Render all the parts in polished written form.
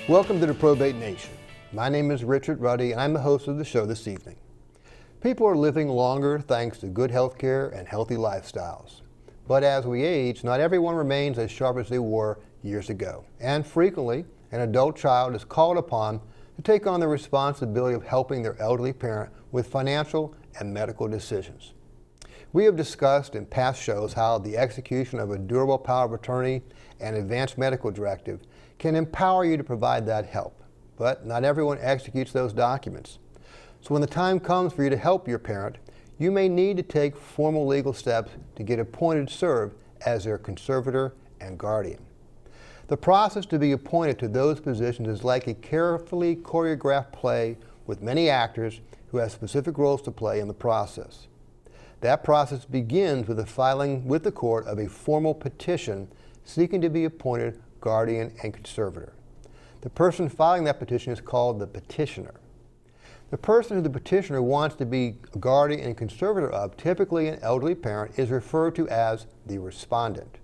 Welcome to the Probate Nation. My name is Richard Ruddy and I'm the host of the show this evening. People are living longer thanks to good health care and healthy lifestyles. But as we age, not everyone remains as sharp as they were years ago. And frequently, an adult child is called upon to take on the responsibility of helping their elderly parent with financial and medical decisions. We have discussed in past shows how the execution of a durable power of attorney and advanced medical directive can empower you to provide that help. But not everyone executes those documents. So when the time comes for you to help your parent, you may need to take formal legal steps to get appointed to serve as their conservator and guardian. The process to be appointed to those positions is like a carefully choreographed play with many actors who have specific roles to play in the process. That process begins with the filing with the court of a formal petition seeking to be appointed guardian and conservator. The person filing that petition is called the petitioner. The person who the petitioner wants to be guardian and conservator of, typically an elderly parent, is referred to as the respondent.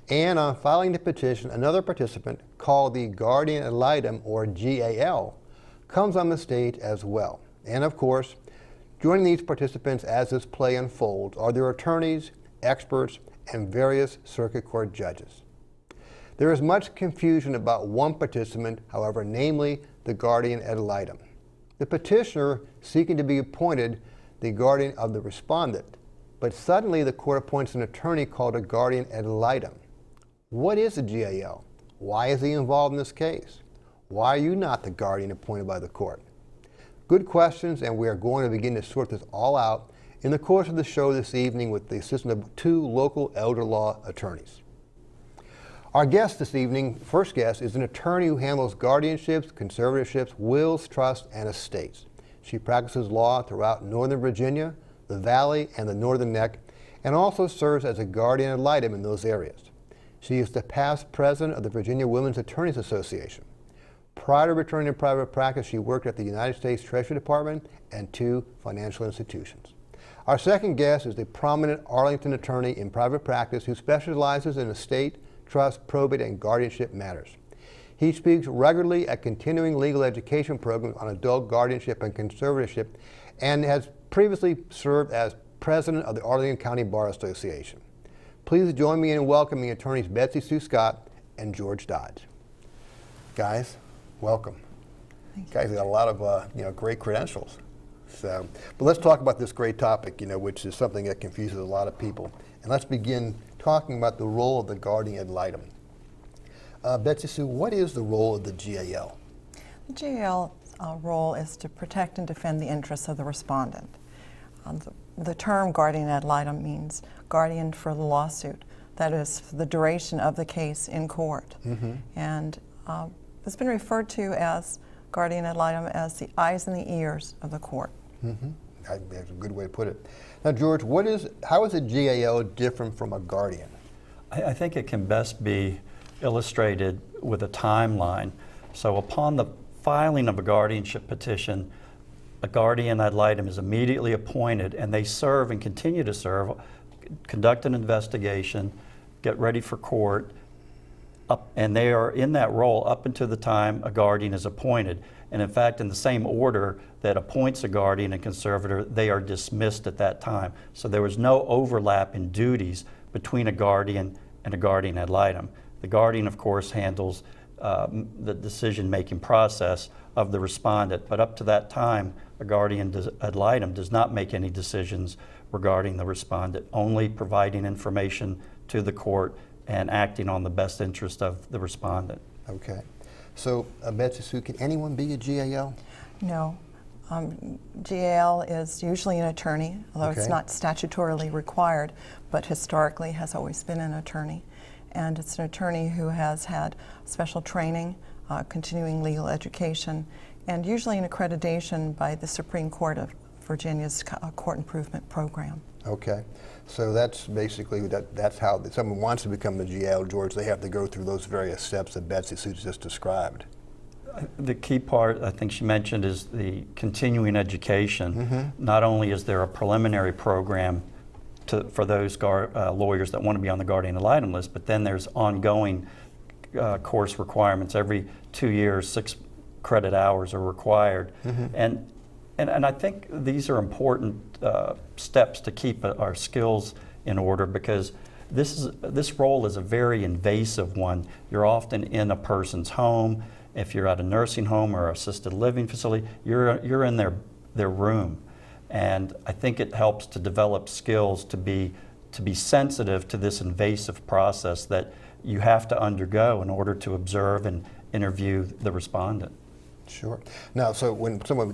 And on filing the petition, another participant, called the guardian ad litem, or GAL, comes on the stage as well. And of course, joining these participants as this play unfolds are their attorneys, experts, and various circuit court judges. There is much confusion about one participant, however, namely the guardian ad litem. The petitioner seeking to be appointed the guardian of the respondent, but suddenly the court appoints an attorney called a guardian ad litem. What is a GAL? Why is he involved in this case? Why are you not the guardian appointed by the court? Good questions, and we are going to begin to sort this all out in the course of the show this evening with the assistance of two local elder law attorneys. Our guest this evening, first guest, is an attorney who handles guardianships, conservatorships, wills, trusts, and estates. She practices law throughout Northern Virginia, the Valley, and the Northern Neck, and also serves as a guardian ad litem in those areas. She is the past president of the Virginia Women's Attorneys Association. Prior to returning to private practice, she worked at the United States Treasury Department and two financial institutions. Our second guest is a prominent Arlington attorney in private practice who specializes in estate, trust, probate, and guardianship matters. He speaks regularly at continuing legal education programs on adult guardianship and conservatorship and has previously served as president of the Arlington County Bar Association. Please join me in welcoming attorneys Betsy Sue Scott and George Dodge. Guys, welcome. Thank you. Guys got a lot of great credentials. So, but let's talk about this great topic, which is something that confuses a lot of people. And let's begin talking about the role of the guardian ad litem. Betsy Sue, what is the role of the GAL? The GAL role is to protect and defend the interests of the respondent. The term guardian ad litem means guardian for the lawsuit, that is, for the duration of the case in court. Mm-hmm. And it's been referred to as guardian ad litem as the eyes and the ears of the court. Mm-hmm. That's a good way to put it. Now, George, how is a GAL different from a guardian? I think it can best be illustrated with a timeline. So upon the filing of a guardianship petition, a guardian ad litem is immediately appointed, and they serve and continue to serve, conduct an investigation, get ready for court, and they are in that role up until the time a guardian is appointed. And in fact, in the same order that appoints a guardian and conservator, they are dismissed at that time. So there was no overlap in duties between a guardian and a guardian ad litem. The guardian, of course, handles the decision-making process of the respondent, but up to that time, a guardian ad litem does not make any decisions regarding the respondent, only providing information to the court and acting on the best interest of the respondent. Okay. So, Betsy Sue, can anyone be a GAL? No. GAL is usually an attorney, although Okay. it's not statutorily required, but historically has always been an attorney. And it's an attorney who has had special training, continuing legal education, and usually an accreditation by the Supreme Court of Virginia's Court Improvement Program. Okay. So that's basically, that's how someone wants to become a GAL, George, they have to go through those various steps that Betsy Sue just described. The key part I think she mentioned is the continuing education. Mm-hmm. Not only is there a preliminary program for those lawyers that want to be on the guardian ad litem list, but then there's ongoing course requirements. Every 2 years, 6 credit hours are required. And I think these are important steps to keep our skills in order, because this role is a very invasive one. You're often in a person's home. If you're at a nursing home or assisted living facility, you're in their room. And I think it helps to develop skills to be sensitive to this invasive process that you have to undergo in order to observe and interview the respondent. Sure. Now, so when someone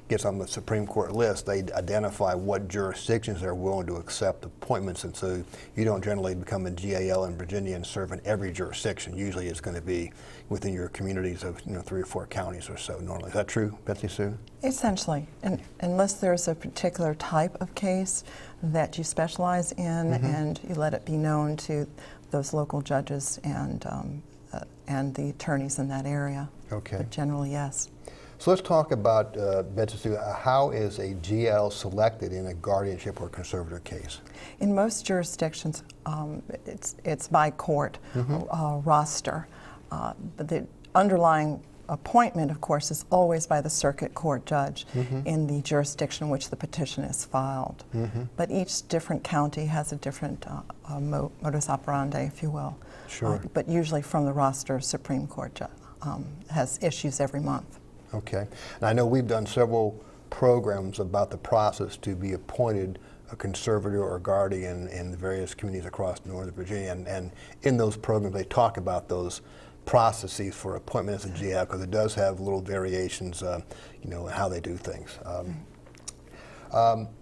gets on the Supreme Court list, they identify what jurisdictions they're willing to accept appointments, and so you don't generally become a GAL in Virginia and serve in every jurisdiction. Usually it's going to be within your communities of 3 or 4 counties or so normally. Is that true, Betsy Sue? Essentially, unless there's a particular type of case that you specialize in and you let it be known to those local judges and the attorneys in that area. Okay. But generally, yes. So let's talk about, Betsy Sue, how is a GL selected in a guardianship or conservator case? In most jurisdictions, it's by court roster. But the underlying appointment, of course, is always by the circuit court judge in the jurisdiction in which the petition is filed. But each different county has a different modus operandi, if you will. Sure. But usually from the roster, Supreme Court has issues every month. Okay. And I know we've done several programs about the process to be appointed a conservator or guardian in the various communities across Northern Virginia. And in those programs, they talk about those processes for appointment as a GL, because it does have little variations, in how they do things.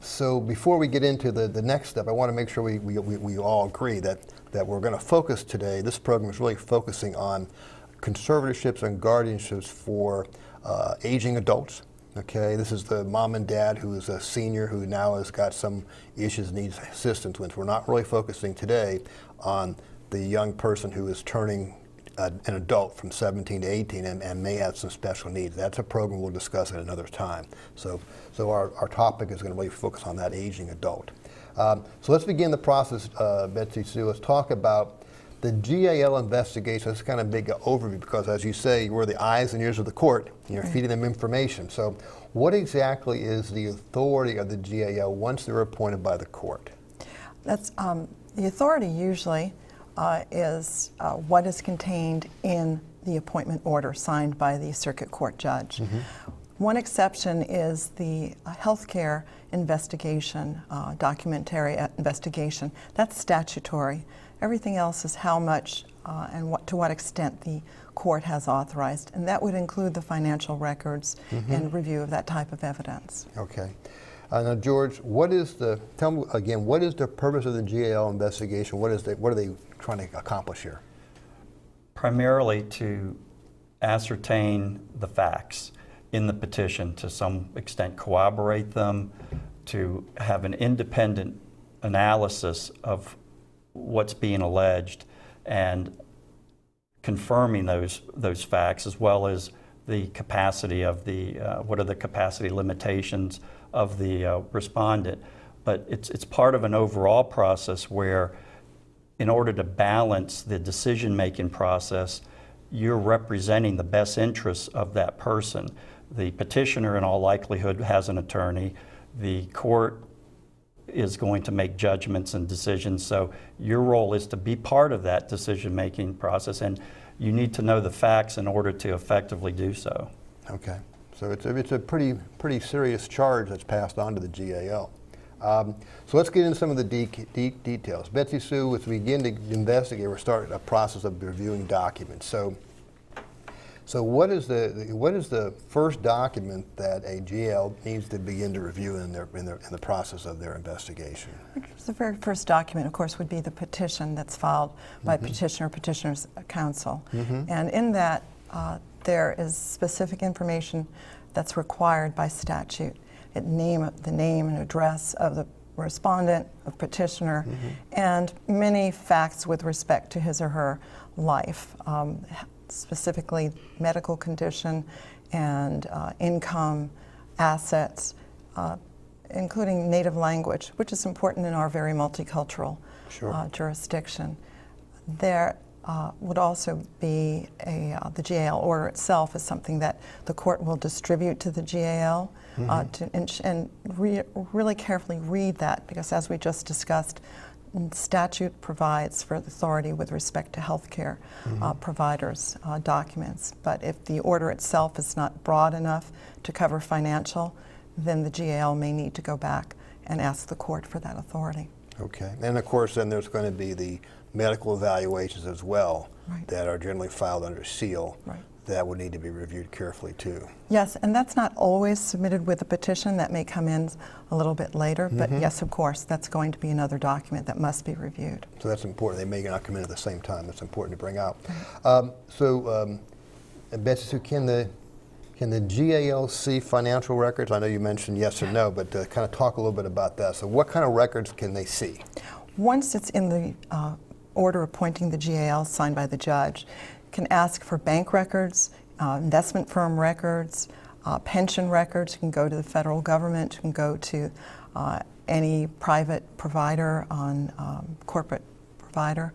So before we get into the next step, I want to make sure we all agree that we're going to focus today. This program is really focusing on conservatorships and guardianships for aging adults. Okay, this is the mom and dad who is a senior who now has got some issues, needs assistance with. We're not really focusing today on the young person who is turning an adult from 17 to 18 and may have some special needs. That's a program we'll discuss at another time. So our topic is going to really focus on that aging adult. So let's begin the process, Betsy Sue. Let's talk about the GAL investigation. That's kind of a big overview, because as you say, we're the eyes and ears of the court, and you're feeding them information. So what exactly is the authority of the GAL once they're appointed by the court? That's the authority usually is what is contained in the appointment order signed by the circuit court judge. One exception is the healthcare investigation, documentary investigation. That's statutory. Everything else is how much and to what extent the court has authorized, and that would include the financial records and review of that type of evidence. Okay. Now, George, tell me again, what is the purpose of the GAL investigation? What are they trying to accomplish here? Primarily to ascertain the facts in the petition, to some extent corroborate them, to have an independent analysis of what's being alleged and confirming those facts, as well as the capacity of what are the capacity limitations of the respondent. But it's part of an overall process where, in order to balance the decision-making process, you're representing the best interests of that person. The petitioner, in all likelihood, has an attorney. The court is going to make judgments and decisions, so your role is to be part of that decision-making process, and you need to know the facts in order to effectively do so. Okay, so it's a pretty serious charge that's passed on to the GAL. So let's get into some of the details. Betsy Sue, as we begin to investigate, we're starting a process of reviewing documents. So what is the first document that a GL needs to begin to review in the process of their investigation? The very first document, of course, would be the petition that's filed by petitioner or petitioner's counsel. And in that, there is specific information that's required by statute. The name and address of the respondent, of petitioner, and many facts with respect to his or her life. Specifically medical condition and income, assets, including native language, which is important in our very multicultural jurisdiction. There would also be the GAL order itself is something that the court will distribute to the GAL really carefully read that, because as we just discussed, statute provides for the authority with respect to healthcare providers' documents. But if the order itself is not broad enough to cover financial, then the GAL may need to go back and ask the court for that authority. Okay. And of course, then there's going to be the medical evaluations as well that are generally filed under seal. That would need to be reviewed carefully too. Yes, and that's not always submitted with a petition. That may come in a little bit later, but yes, of course, that's going to be another document that must be reviewed. So that's important. They may not come in at the same time. It's important to bring out. Betsy Sue, can the GAL see financial records? I know you mentioned yes or no, but kind of talk a little bit about that. So what kind of records can they see? Once it's in the order appointing the GAL signed by the judge, can ask for bank records, investment firm records, pension records. You can go to the federal government. You can go to any private provider on corporate provider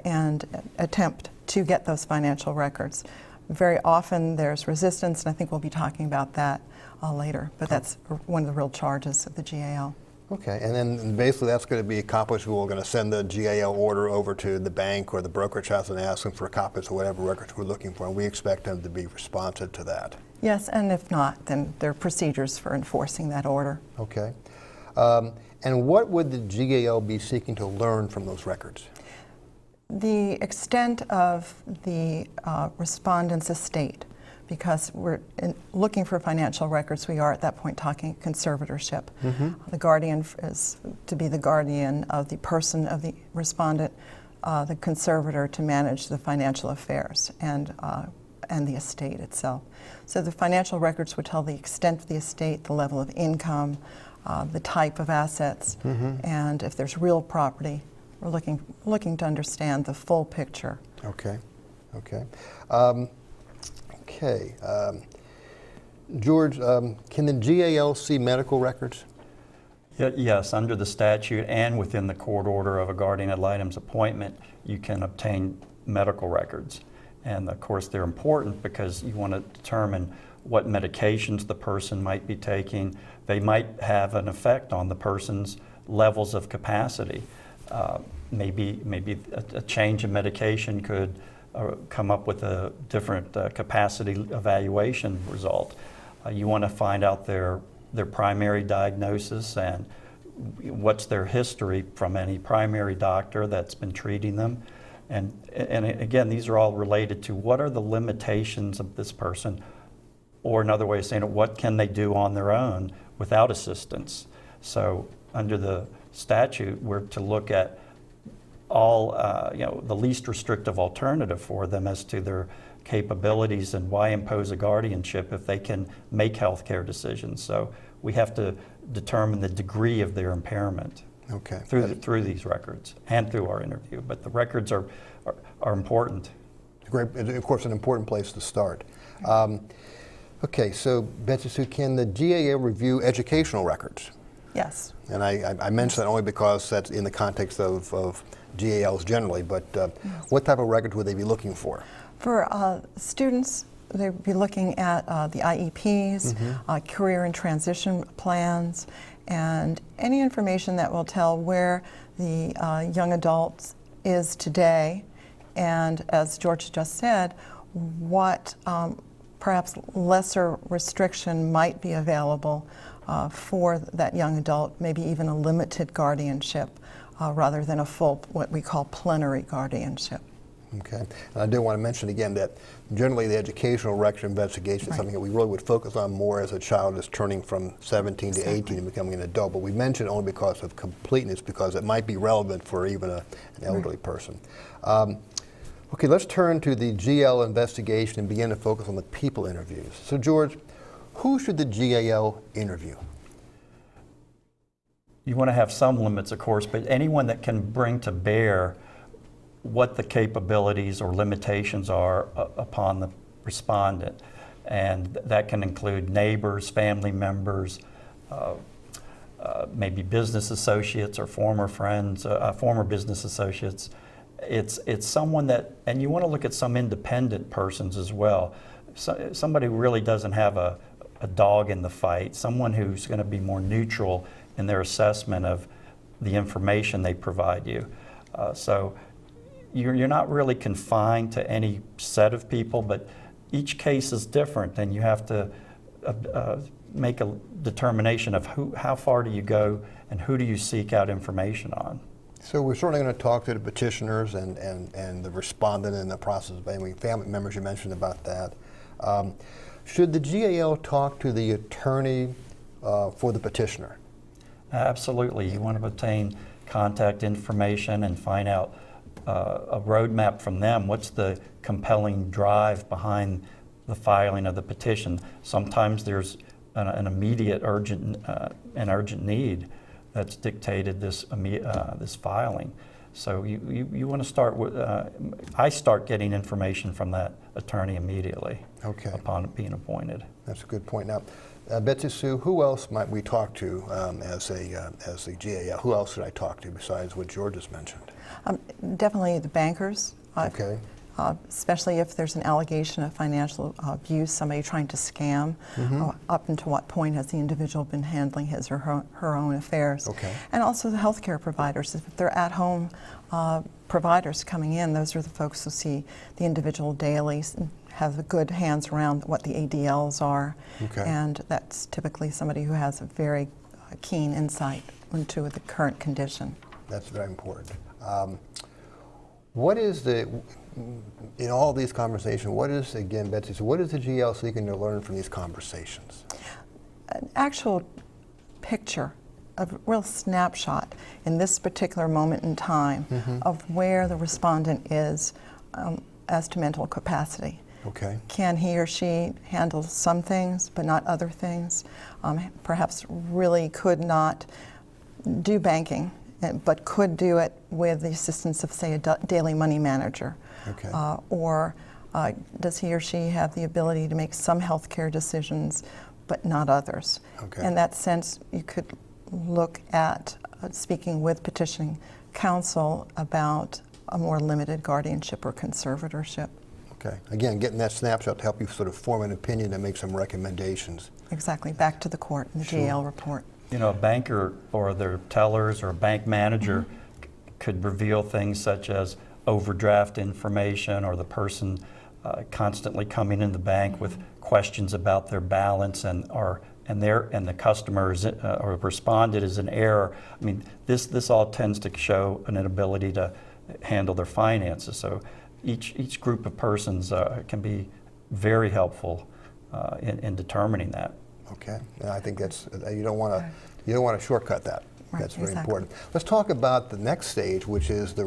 and attempt to get those financial records. Very often there's resistance, and I think we'll be talking about that later, but that's one of the real charges of the GAL. Okay, and then basically that's going to be accomplished. We're going to send the GAL order over to the bank or the brokerage house and ask them for copies of whatever records we're looking for, and we expect them to be responsive to that. Yes, and if not, then there are procedures for enforcing that order. Okay. And what would the GAL be seeking to learn from those records? The extent of the respondent's estate, because we're looking for financial records. We are at that point talking conservatorship. The guardian is to be the guardian of the person of the respondent, the conservator to manage the financial affairs and the estate itself. So the financial records would tell the extent of the estate, the level of income, the type of assets, and if there's real property. We're looking to understand the full picture. Okay. Okay. George, can the GAL see medical records? Yes, under the statute and within the court order of a guardian ad litem's appointment, you can obtain medical records. And of course, they're important because you want to determine what medications the person might be taking. They might have an effect on the person's levels of capacity. Maybe a change in medication could come up with a different capacity evaluation result. You want to find out their primary diagnosis and what's their history from any primary doctor that's been treating them. And again, these are all related to what are the limitations of this person, or another way of saying it, what can they do on their own without assistance. So under the statute, we're to look at all, the least restrictive alternative for them as to their capabilities and why impose a guardianship if they can make healthcare decisions. So we have to determine the degree of their impairment through these records and through our interview. But the records are important. Great, of course, an important place to start. Okay, so Betsy Sue, can the GAL review educational records? Yes. And I mention that only because that's in the context of GALs generally, but what type of records would they be looking for? For students, they'd be looking at the IEPs, career and transition plans, and any information that will tell where the young adult is today, and as George just said, what perhaps lesser restriction might be available for that young adult, maybe even a limited guardianship rather than a full, what we call plenary guardianship. Okay. And I do want to mention again that generally the educational record investigation is something that we really would focus on more as a child is turning from 17 to 18 and becoming an adult. But we mention it only because of completeness, because it might be relevant for even an elderly person. Okay, let's turn to the GL investigation and begin to focus on the people interviews. So George, who should the GAL interview? You want to have some limits, of course, but anyone that can bring to bear what the capabilities or limitations are upon the respondent. And that can include neighbors, family members, maybe business associates or former friends, former business associates, It's someone that, and you want to look at some independent persons as well. Somebody who really doesn't have a dog in the fight, someone who's going to be more neutral in their assessment of the information they provide you. So you're not really confined to any set of people, but each case is different, and you have to make a determination of how far do you go and who do you seek out information on. So we're certainly going to talk to the petitioners and the respondent in the process of any family members you mentioned about that. Should the GAL talk to the attorney for the petitioner? Absolutely. You want to obtain contact information and find out a roadmap from them. What's the compelling drive behind the filing of the petition? Sometimes there's an immediate urgent need that's dictated this filing. So you want to start with, I start getting information from that attorney immediately upon being appointed. That's a good point. Now, Betsy Sue, who else might we talk to as the GAL? Who else should I talk to besides what George has mentioned? Definitely the bankers. Okay. Especially if there's an allegation of financial abuse, somebody trying to scam. Up until what point has the individual been handling his or her own affairs? Okay. And also the healthcare providers. If they're at-home providers coming in, those are the folks who see the individual daily, have the good hands around what the ADLs are. Okay. And that's typically somebody who has a very keen insight into the current condition. That's very important. What is in all these conversations, what is, again, Betsy, so what is the GL seeking to learn from these conversations? An actual picture, a real snapshot in this particular moment in time of where the respondent is as to mental capacity. Okay. Can he or she handle some things but not other things? Perhaps really could not do banking, but could do it with the assistance of, say, a daily money manager. Okay. Or does he or she have the ability to make some healthcare decisions but not others? Okay. In that sense, you could look at speaking with petitioning counsel about a more limited guardianship or conservatorship. Okay. Again, getting that snapshot to help you sort of form an opinion and make some recommendations. Exactly. Back to the court in the GL report. You know, a banker or their tellers or a bank manager could reveal things such as overdraft information, or the person constantly coming in the bank with questions about their balance, and the customer is, or respondent is in error. I mean, this all tends to show an inability to handle their finances. So each group of persons can be very helpful in determining that. Okay. And I think that's you don't want to shortcut that. Right, That's very exactly. important. Let's talk about the next stage, which is the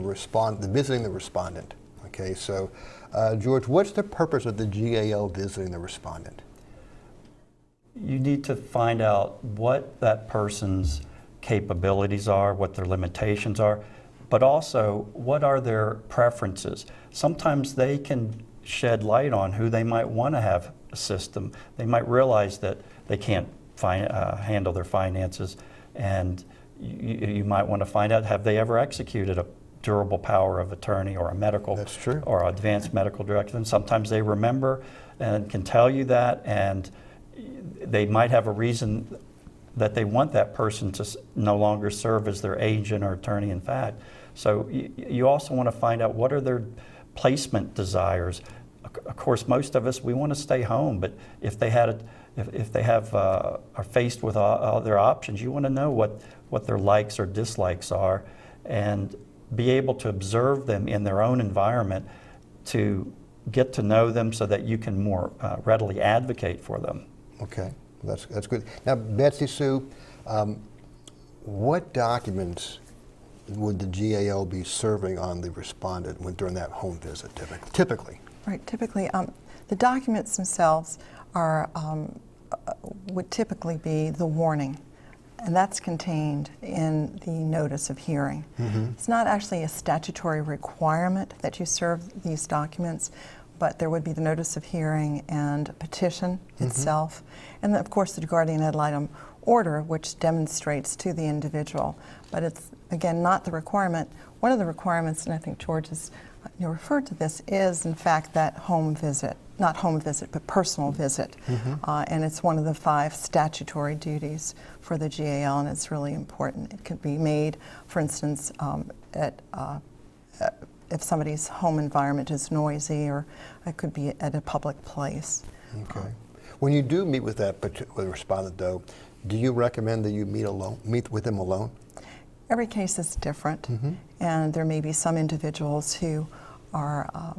visiting the respondent. Okay. So, George, what's the purpose of the GAL visiting the respondent? You need to find out what that person's capabilities are, what their limitations are, but also what are their preferences. Sometimes they can shed light on who they might want to have assist them. They might realize that they can't handle their finances, and you might want to find out, have they ever executed a durable power of attorney or a medical or advanced medical directive? And sometimes they remember and can tell you that, and they might have a reason that they want that person to no longer serve as their agent or attorney in fact. So you also want to find out what are their placement desires. Of course, most of us, we want to stay home, but if they are faced with other options, you want to know what their likes or dislikes are, and be able to observe them in their own environment to get to know them so that you can more readily advocate for them. Okay, that's good. Now, Betsy Sue, what documents would the GAL be serving on the respondent during that home visit, typically? Right, typically, the documents themselves are, would typically be the warning, and that's contained in the notice of hearing. It's not actually a statutory requirement that you serve these documents, but there would be the notice of hearing and petition itself, and then, of course, the guardian ad litem order which demonstrates to the individual. But it's, again, not the requirement. One of the requirements, and I think George has referred to this, is in fact that home visit. Not home visit, but personal visit. And it's one of the 5 statutory duties for the GAL, and it's really important. It could be made, for instance, if somebody's home environment is noisy, or it could be at a public place. Okay. When you do meet with that particular respondent, though, do you recommend that you meet with them alone? Every case is different, and there may be some individuals who are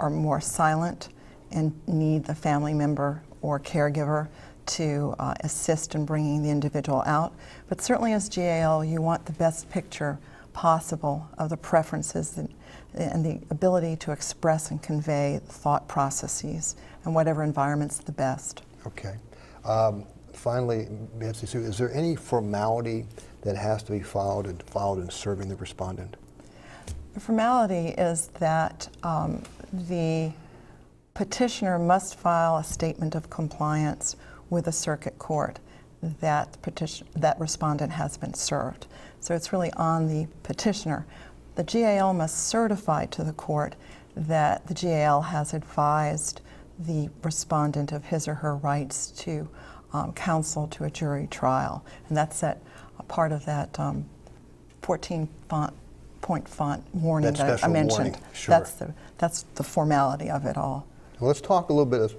more silent and need the family member or caregiver to assist in bringing the individual out. But certainly as GAL, you want the best picture possible of the preferences and the ability to express and convey thought processes and whatever environment's the best. Okay. Finally, Betsy Sue, is there any formality that has to be followed in serving the respondent? The formality is that the petitioner must file a statement of compliance with a circuit court that respondent has been served. So it's really on the petitioner. The GAL must certify to the court that the GAL has advised the respondent of his or her rights to counsel to a jury trial. And that's a part of that 14-point font warning that I mentioned. Warning. Sure. That's the formality of it all. Well, let's talk a little bit as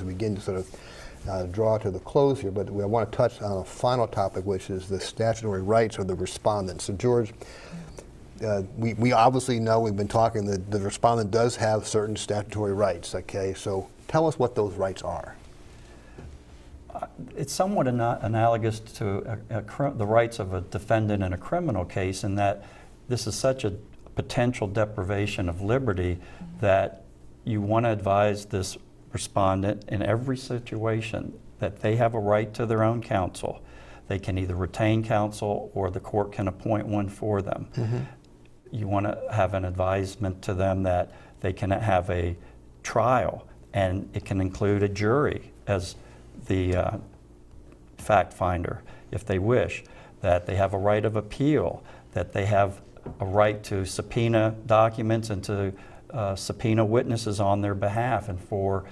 we begin to sort of draw to the close here, but I want to touch on a final topic, which is the statutory rights of the respondent. So, George, we obviously know, we've been talking, that the respondent does have certain statutory rights, okay? So tell us what those rights are. It's somewhat analogous to the rights of a defendant in a criminal case, in that this is such a potential deprivation of liberty that you want to advise this respondent in every situation that they have a right to their own counsel. They can either retain counsel or the court can appoint one for them. You want to have an advisement to them that they can have a trial, and it can include a jury as the fact finder if they wish, that they have a right of appeal, that they have a right to subpoena documents and to subpoena witnesses on their behalf, and for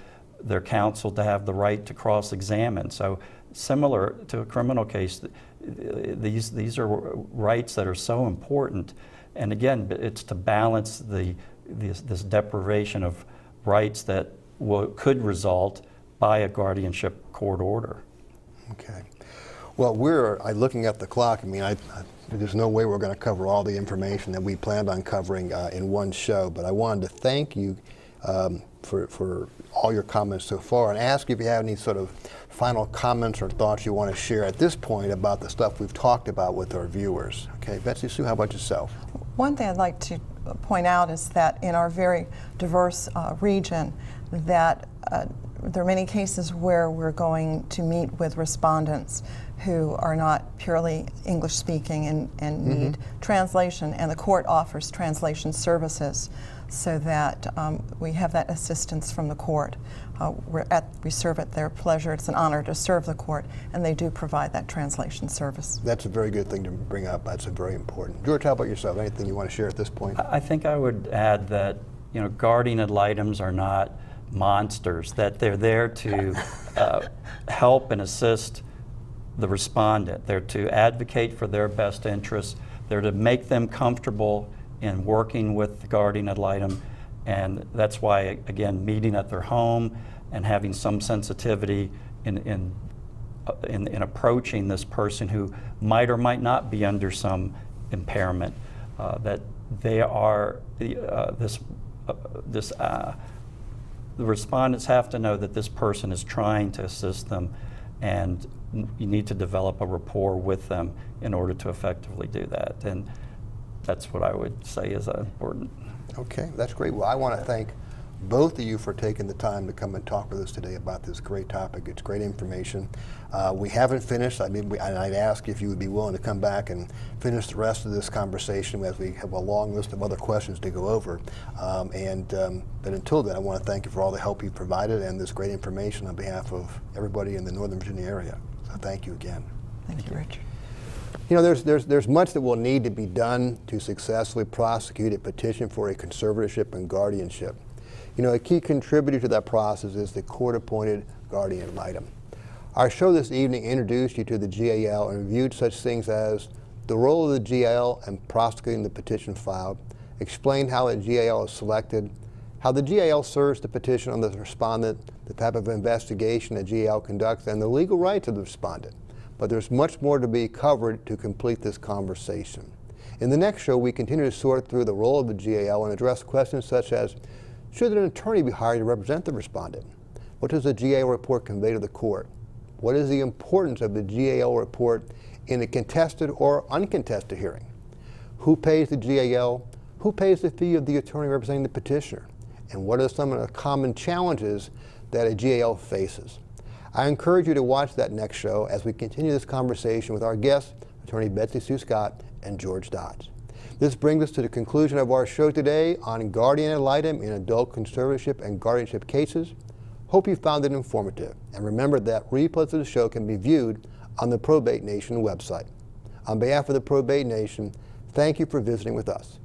their counsel to have the right to cross-examine. So similar to a criminal case, these are rights that are so important. And again, it's to balance this deprivation of rights that could result by a guardianship court order. Okay. Well, we're looking at the clock. I mean, there's no way we're going to cover all the information that we planned on covering in one show, but I wanted to thank you for all your comments so far, and ask if you have any sort of final comments or thoughts you want to share at this point about the stuff we've talked about with our viewers. Okay, Betsy Sue, how about yourself? One thing I'd like to point out is that in our very diverse region, that there are many cases where we're going to meet with respondents who are not purely English speaking and need translation, and the court offers translation services so that we have that assistance from the court. We serve at their pleasure. It's an honor to serve the court, and they do provide that translation service. That's a very good thing to bring up. That's very important. George, how about yourself? Anything you want to share at this point? I think I would add that, guardian ad litems are not monsters, that they're there to help and assist the respondent. They're to advocate for their best interests. They're to make them comfortable in working with the guardian ad litem, and that's why, again, meeting at their home and having some sensitivity in approaching this person who might or might not be under some impairment, that they are the respondents have to know that this person is trying to assist them, and you need to develop a rapport with them in order to effectively do that. And that's what I would say is important. Okay, that's great. Well, I want to thank both of you for taking the time to come and talk with us today about this great topic. It's great information. We haven't finished. I'd ask if you would be willing to come back and finish the rest of this conversation, as we have a long list of other questions to go over. But until then, I want to thank you for all the help you've provided and this great information on behalf of everybody in the Northern Virginia area. So thank you again. Thank you, Richard. You know, there's much that will need to be done to successfully prosecute a petition for a conservatorship and guardianship. You know, a key contributor to that process is the court-appointed guardian ad litem. Our show this evening introduced you to the GAL and reviewed such things as the role of the GAL in prosecuting the petition filed, explained how a GAL is selected, how the GAL serves the petition on the respondent, the type of investigation a GAL conducts, and the legal rights of the respondent. But there's much more to be covered to complete this conversation. In the next show, we continue to sort through the role of the GAL and address questions such as, should an attorney be hired to represent the respondent? What does the GAL report convey to the court? What is the importance of the GAL report in a contested or uncontested hearing? Who pays the GAL? Who pays the fee of the attorney representing the petitioner? And what are some of the common challenges that a GAL faces? I encourage you to watch that next show as we continue this conversation with our guests, Attorney Betsy Sue Scott and George Dodds. This brings us to the conclusion of our show today on guardian ad litem in adult conservatorship and guardianship cases. Hope you found it informative. And remember that replays of the show can be viewed on the Probate Nation website. On behalf of the Probate Nation, thank you for visiting with us.